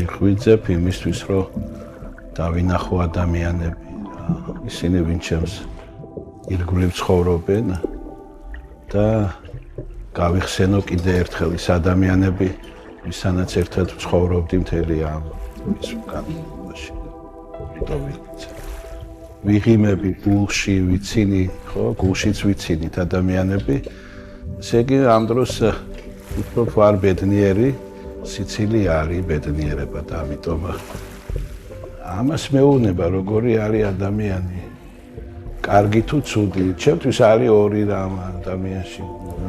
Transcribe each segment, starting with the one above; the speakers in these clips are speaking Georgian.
ვიღვიძებ იმისთვის, რომ დავინახო ადამიანები, ისინი ვინც ჩემს ირგვლივ ცხოვრობენ და გავიხსენო კიდე ერთხელ ის ადამიანები, ვისანაც ერთად ცხოვრობდი მთელი ამ ის განმავლობაში. ვიღიმები გულში ვიცინი, ხო, გულშიც ვიცინით ადამიანები. ესე იგი ამ დროს უფრო ვარ ბედნიერი, სიცილი არის ბედნიერება და ამიტომ ამას მეუბნება როგორი არის ადამიანი. კარგი თუ ცუდი, ჩემთვის არის ორი რამ ადამიანში.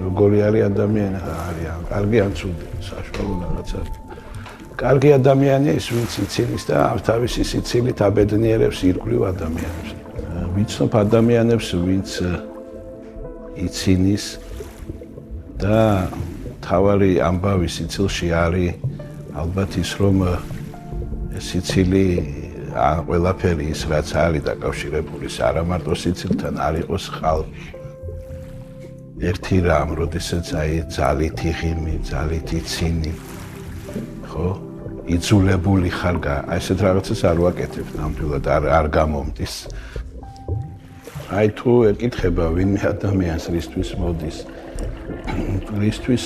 როგორი არის ადამიანი, არის კარგი ან ცუდი, საშუალო რაღაცა. კარგი ადამიანია ის, ვინც იცინის და თავისი სიცილით აბედნიერებს ირგვლივ ადამიანებს. ვიცნობ ადამიანებს, ვინც იცინის და თავარი ამბავი სიცილში არის ალბათ ის, რომ სიცილი ყველაფერი ის, რაც არის დაკავშირებული არა მარტო სიცილთან, არ იყოს ხალხი. ერთი რამ, როდესაც ძალით იღიმი, ძალით იცინი, ხო? იძულებული ხარ, ესეთ რაღაცას არ ვაკეთებ ნამდვილად, არ გამომდის. თუ ეკითხება ვინმე ადამიანს რისთვის მოდის, რისთვის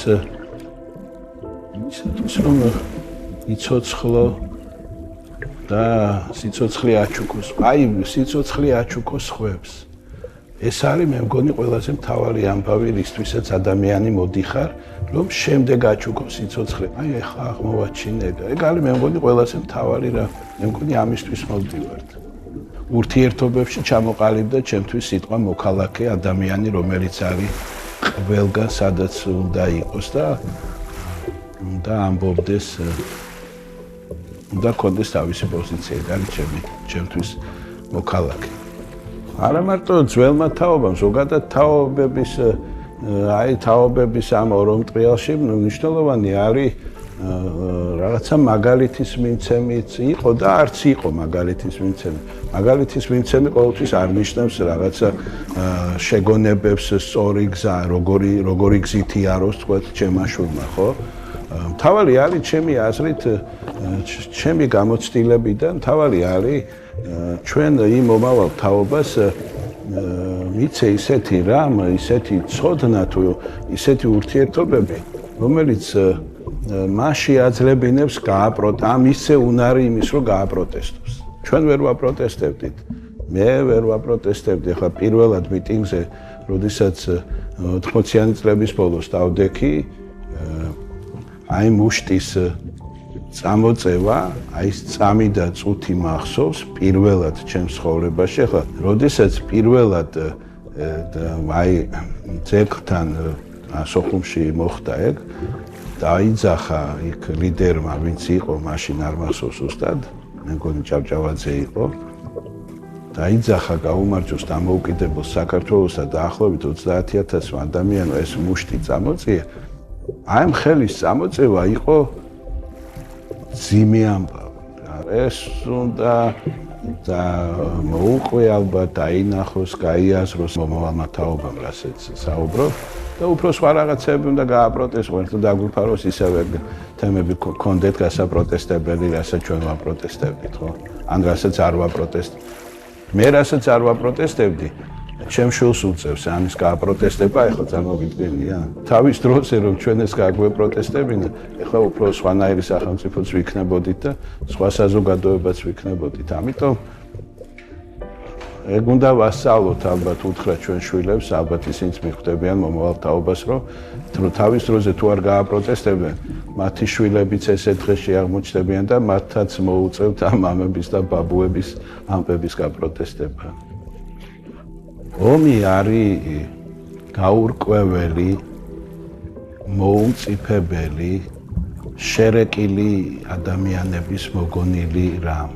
ისეთის რომ იცოცხლო და სიცოცხლე აჩუქოს, სიცოცხლე აჩუქოს ხვებს. ეს არის მე მგონი ყველაზე მთავარი ამბავი, რისთვისაც ადამიანი მოდიხარ, რომ შემდეგ აჩუქოს სიცოცხლე. ეხლა აღმოვაჩინე და ეგ არის მე მგონი ყველაზე მთავარი რა. მე მგონი ამისთვის მოვდივართ. ურთიერთობებში ჩამოყალიბდა ჩემთვის სიტყვა მოქალაქე ადამიანი, რომელიც არის ყველგან სადაც უნდა იყოს და ამბობდეს და კონდეს თავისი პოზიცია, არის ჩემთვის მოქალაქე. არა მარტო ძველმა თაობამ, ზოგადად თაობების ამ ორომტრიალში მნიშვნელოვანი არის რაღაცა მაგალითის მიმცემიც იყო და არც იყო მაგალითის მიმცემი. მაგალითის მიმცემი ყოველთვის არ ნიშნავს რაღაცა შეგონებებს სწორი გზა, როგორი გზით იაროს თქვა ჩემმა შვილმა, ხო? მთავარი არის ჩემი აზრით, ჩემი გამოცდილებიდან მთავარი არის ჩვენ იმ მომავალ თაობას მიცე ისეთი რამ, ისეთი ცოდნა თუ ისეთი ურთიერთობები, რომელიც მასში აძლევინებს ამ ისე უნარი იმის, რომ გააპროტესტოს. ჩვენ ვერ ვაპროტესტებდით. მე ვერ ვაპროტესტებდი. ახლა პირველად მიტინგზე, როდესაც 80-იანი წლების ბოლოს დავდექი, მუშტის წამოწევა, წამი და წუთი მახსოვს პირველად ჩემს ცხოვრებაში. ახლა, როდესაც პირველად ძეგლთან სოხუმში მოხდა ეგ, დაიძახა იქ ლიდერმა, ვინც იყო მაშინ არ მახსოვს უსტად, მე მგონი ჭავჭავაძე იყო. დაიძახა გაუმარჯოს დამოუკიდებელ საქართველოსა დაახლოებით 30,000 ადამიანმა ეს მუშტი წამოწია. ამ ხელის წამოწევა იყო ძიმე ამბავი. ეს უნდა და მოუყვე ალბათ დაინახოს, გაიაზროს მომავალმა თაობამ, რასაც საუბრობ და უფრო სხვა რაღაცები უნდა გააპროტესტოს, ერთად დაგვიფაროს ისევე თემები გქონდეთ გასაპროტესტებელი, რასაც ჩვენ ვაპროტესტებდით, ხო? ან რასაც არ ვაპროტესტებდით. მე რასაც არ ვაპროტესტებდი, ჩემ შვილს უწევს ამის გააპროტესტება, ეხლა წარმოგიდგენია. თავის დროზე რომ ჩვენ ეს გაგვეპროტესტებინა, ეხლა უფრო სხვანაირი სახელმწიფოც ვიქნებოდით და სხვა საზოგადოებაც ვიქნებოდით. ამიტომ ეგ უნდა ვასწავლოთ ალბათ უთხრა ჩვენ შვილებს, ალბათ ისინიც მიხვდებიან მომავალ თაობას, რომ თავის დროზე თუ არ გააპროტესტებენ, მათი შვილებიც ესეთ დღეში აღმოჩნდებიან და მათაც მოუწევთ ამ მამების და ბაბუების ამბების გაპროტესტება. ომი არის გაურკვეველი, მოუმწიფებელი, შერეკილი ადამიანების მოგონილი რამ.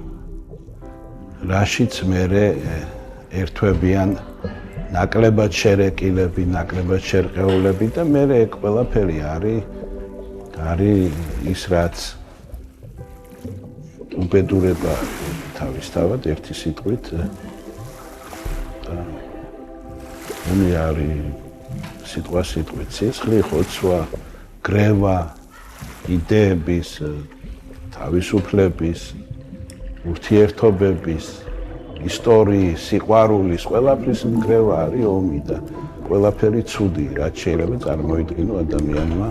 რაშიც მერე ერთვებიან ნაკლებად შერეკილები, ნაკლებად შერყეულები და მერე ეგ ყველაფერი არის ის, რაც უბედურება თავისთავად ერთი სიტყვით ომი არის სიტყვით სისხლი, ხოცვა, გრევა, იდეების თავისუფლების, ურთიერთობების, ისტორიის, სიყვარულის, ყველაფრის მკრევა არის ომი და ყველაფერი ცუდი, რაც შეიძლება წარმოიდგინო ადამიანმა.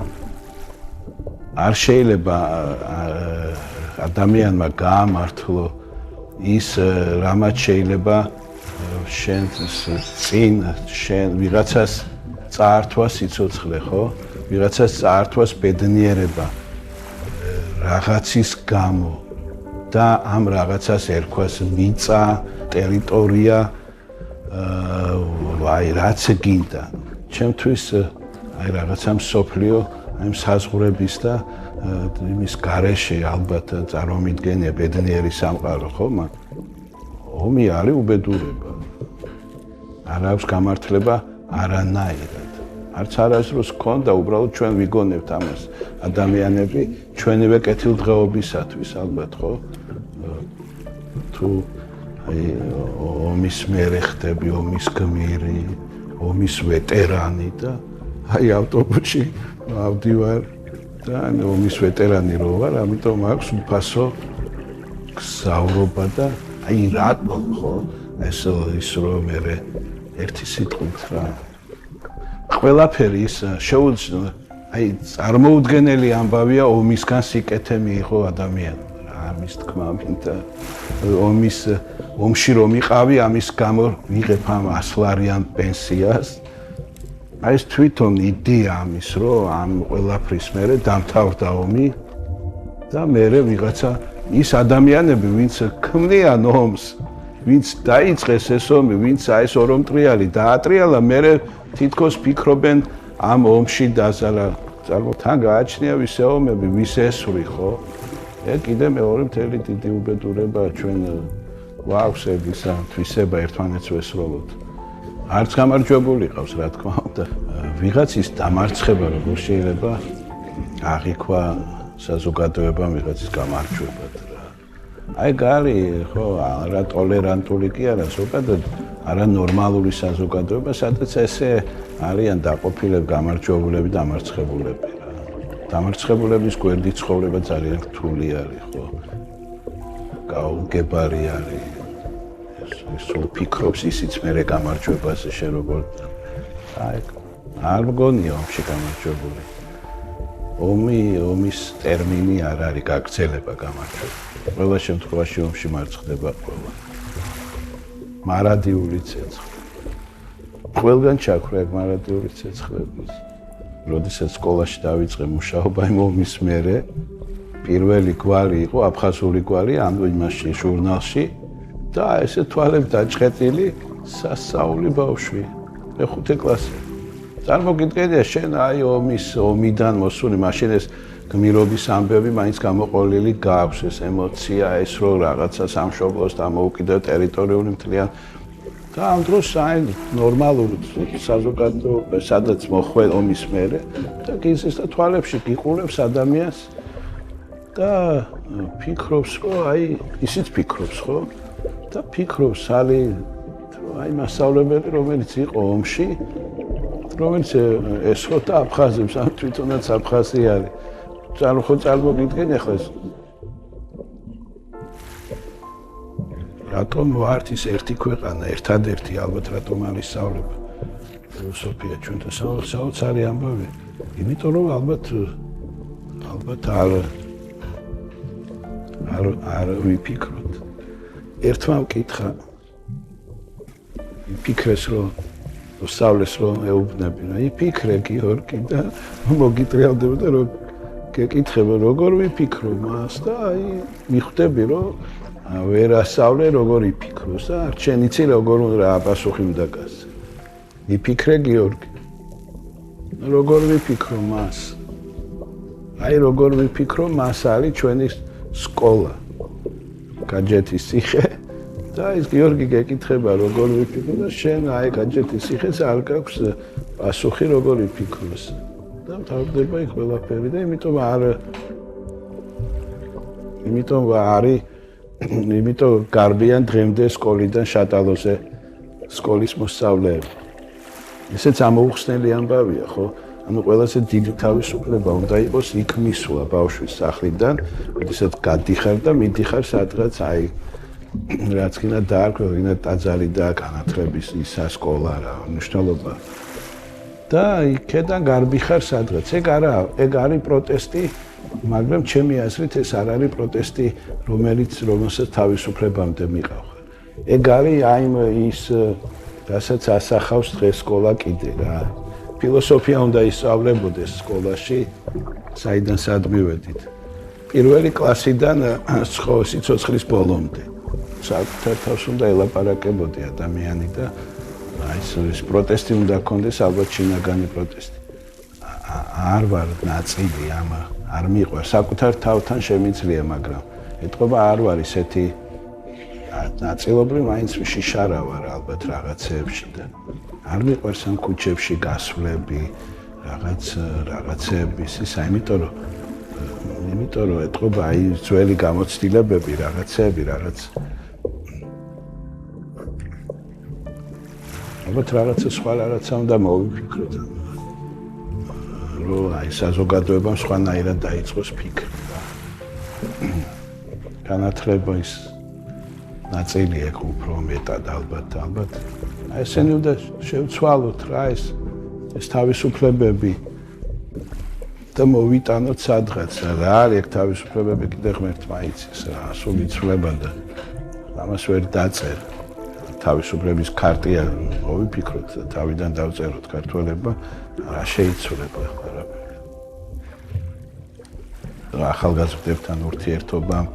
არ შეიძლება ადამიანმა გაამართლო ის, რამაც შეიძლება შენ ვიღაცას წაართვა სიცოცხლე, ხო? ვიღაცას წაართვას ბედნიერება რაღაცის გამო და ამ რაღაცას ერქვას მიწა, ტერიტორია, რაც გინდა. ჩემთვის აი რაღაცა მსოფლიო, აი საზღვრების და იმის გარეშე ალბათ წარმომიდგენია ბედნიერი სამყარო, ხო? ომი არის უბედურება. არ აქვს გამართლება არანაირად. არც არასდროს ჰქონდა, უბრალოდ ჩვენ ვიგონებთ ამას ადამიანები ჩვენივე კეთილდღეობისათვის, ალბათ, ხო? თუ აი ომის მერე ხდები, ომის გმირი, ომის ვეტერანი და აი ავტობუსში ავდივარ და ომის ვეტერანი რო ვარ, ამიტომ აქვს უფასო გზავრობა და აი რატომ, ხო? ეს რომ მე ერთი სიტყვით რა ყველაფერი ის შეუძლია აი წარმოუდგენელი ამბავია ომისგან სიკეთე მიიღო ადამიანმა რა ამის თქმა მინდა ომში რომ იყავი ამის გამო ვიღებ ამ 100 ლარიან პენსიას აი ეს თვითონ იდეა ამის რომ ამ ყველაფრის მერე დამთავრდა ომი და მერე ვიღაცა ის ადამიანები ვინც ქმნიან ომს ვინც დაიწყეს ეს ომი ვინც აი ეს ორომტრიალი დაატრიალა მერე თითქოს ფიქრობენ ამ ომში დაზარა თან გააჩნია ვისე ომები ვისე ესური ხო ეგ კიდე მეორე მთელი დიდი უბედურება ჩვენ გვაქვს ისა თვისება ერთმანეთს ვესროლოთ არც გამარჯვებული ყავს რა თქმა უნდა ვიღაცის დამარცხება როგორ შეიძლება აღიქვა საზოგადოებამ ვიღაცის გამარჯვებად რა აი გარი ხო არა ტოლერანტული კი არა ზოგადად არა ნორმალური საზოგადოება სადაც ესე არიან დაყოფილებ გამარჯვებულები და დამარცხებულები რა დამარცხებულების გვერდით ცხოვრება ძალიან რთული არის ხო გაუგებარი არის ეს სულ ფიქრობს ისიც მერე გამარჯვებაზე შენ როგორ აი არ მგონია ომში გამარჯვებული ომის ტერმინი არ არის გაგრძელება გამარჯვება ყველა შემთხვევაში ომში მარცხდება ყველა მარადიული ცეცხლი. ყველგან ჩაქრა ეგ მარადიული ცეცხლების. როდესაც სკოლაში დავიწყე მუშაობა იმ ომის მერე, პირველი გვარი იყო აფხაზური გვარი ამ იმაში ჟურნალში და ესე თვალები დაჭყეტილი სასწაული ბავშვი. მეხუთე კლასი. წარმოგიდგენია შენ აი ომიდან მოსული მაშინ ეს გმირობის ამბები მაინც გამოყოლილი გაქვს ეს ემოცია ეს რო რაღაცა სამშობლოს დამოუკიდებლ ტერიტორიული მთლიან და ამ დროს აი ნორმალური საზოგადოება სადაც მოხვალ ომის მერე და გიზეს და თვალებში გიყურებს ადამიანს და ფიქრობს რომ აი ისიც ფიქრობს ხო და ფიქრობს აი მასწავლებელი რომელიც იყო ომში რომელიც ესხო და აფხაზებს ამ თვითონაც აფხაზი არის წარმოგიდგენ ახლა ეს რატომ ვართ ის ერთი ქვეყანა ერთადერთი ალბათ რატომ არის სწავლება ფილოსოფია ჩვენთან საოცარი ამბავია იმიტომ რომ ალბათ არ ვიფიქროთ ერთმა მკითხა ვიფიქრეს რომ სწავლეს რომ ეუბნებინა იფიქრე გიორგი და მოგიტრიალდებოდა რომ გეკითხება როგორ ვიფიქრო მას და აი მიხვდები რომ ვერ ასწავლე როგორ იფიქროს და არჩენ იცი როგორ რა პასუხი უნდა გასცე იფიქრე გიორგი როგორ ვიფიქრო მას აი როგორ ვიფიქრო მას არის ჩვენი სკოლა გაჯეთის ციხე და ის გიორგი გეკითხება როგორ ვიფიქრო და შენ აი გაჯეთის ციხეს არ გაქვს პასუხი როგორ იფიქროს და თავდება იქ ყველაფერი და იმიტომ გარბიან დღემდე სკოლიდან შატალოზე სკოლის მოსწავლეები. ესეც ამოუხსნელი ამბავია, ხო? ანუ ყველაზე დიდი თავისუფლება უნდა იყოს იქ მისვლა ბავშვის სახლიდან, როდესაც გადიხარ და მიდიხარ სადღაც აი რაც კიდე დაარქვე, ვინმე ტაძარი და განათლების ისა სკოლა რა, მნიშვნელობა. და იქიდან გარბიხარ სადღაც. ეგ არის პროტესტი, მაგრამ ჩემი აზრით ეს არ არის პროტესტი, რომელსაც თავისუფლებამდე მიყავხარ. ეგ არის აი ის რასაც ასახავს დღეს სკოლა კიდე რა. ფილოსოფია უნდა ისწავლებოდეს სკოლაში, საიდან სად მივედით. პირველი კლასიდან სიცოცხლის ბოლომდე. საკუთარ თავს უნდა ელაპარაკებოდი ადამიანი და აი ეს პროტესტი უნდა ქონდეს, ალბათ შინაგანი პროტესტი. არ ვარ ნაწილი ამ, არ მიყვარს საკუთარ თავთან შემიძლია, მაგრამ ეთქობა არ ვარ ისეთი ნაწილობრივ მაინც შიშარა ვარ ალბათ რაღაცეებში და არ მიყვარს ამ ქუჩებში გასვლები, რაღაცეები, ისა, იმიტომ რომ ეთქობა აი ძველი გამოცდილებები, რაღაცეები, რაღაც ალბათ რაღაცა სხვა რაღაცა უნდა მოვიფიქროთ. რომ აი საზოგადოებამ სხვანაირად დაიწყოს ფიქრი. განათლების ნაწილი ეგ უფრო მეტად ალბათ. აი ესენი უნდა შევცვალოთ რა ეს თავისუფლებები და მოვიტანოთ სადღაც. რა არის ეგ თავისუფლებები კიდე ღმერთმა იცის რა, სული ცვლება და ამას ვერ დაწერა. თავისუფლების ქარტია მოვიფიქროთ და თავიდან დავწეროთ ქართველებმა რა შეიცვლება ყველაფერი. ახალგაზრდებთან ურთიერთობამ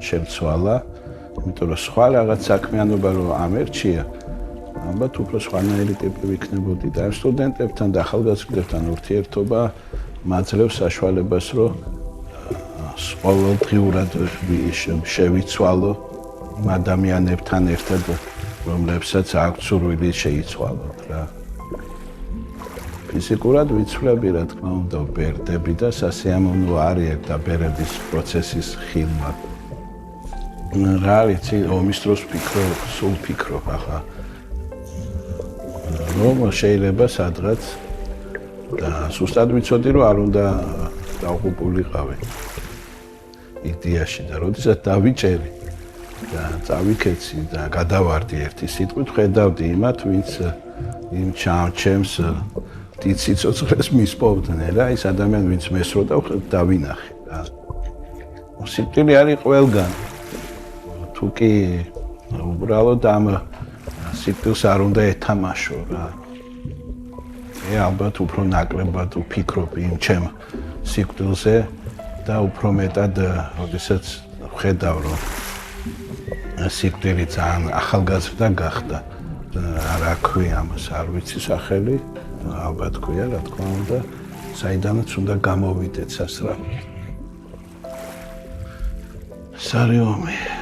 შემცვალა, იმიტომ რომ სხვა რაღაც საქმიანობა რომ ამერჩია, ალბათ უფრო სხვანაირი ტიპი ვიქნებოდი და სტუდენტებთან და ახალგაზრდებთან ურთიერთობა მაძლევს საშუალებას, რომ ყოველდღიურად შევიცვალო ადამიანებთან ერთად, რომლებსაც აქვს სურვილი შეიცვალოთ რა. ფიზიკურად ვიცვლები, რა თქმა უნდა, ბერდები და სასიამოვნო არის ეგ დაბერების პროცესის ხილვა. რა ვიცი, ომის დროს სულ ფიქრობ ახლა. რომ შეიძლება სადღაც და სუსტად ვიცოდი, რომ არ უნდა დავღუპულიყავი idეაში და როდესაც დავიჭერი და წავიქეცი და გადავარდი ერთი სიტყვით, ხედავდი იმათ, ვინც იმ ჩემს დიდ სიცოცხლეს მისპოვდნენ რა, ის ადამიანი, ვინც მესროდა, დავინახე რა. სიკვდილი არის ყველგან. თუ კი უბრალოდ ამ სიკვდილს არ უნდა ეთამაშო რა. ალბათ უფრო ნაკლებად ვფიქრობ იმ ჩემ სიკვდილზე და უფრო მეტად, როდესაც ვხედავ, რომ სიკვდილი ძალიან ახალგაზრდა გახდა. რა ქვია ამას, არ ვიცი სახელი, ალბათ ქვია, რა თქმა უნდა, საიდანაც უნდა გამოვიდეთ სასწრაფოდ. სარიომი.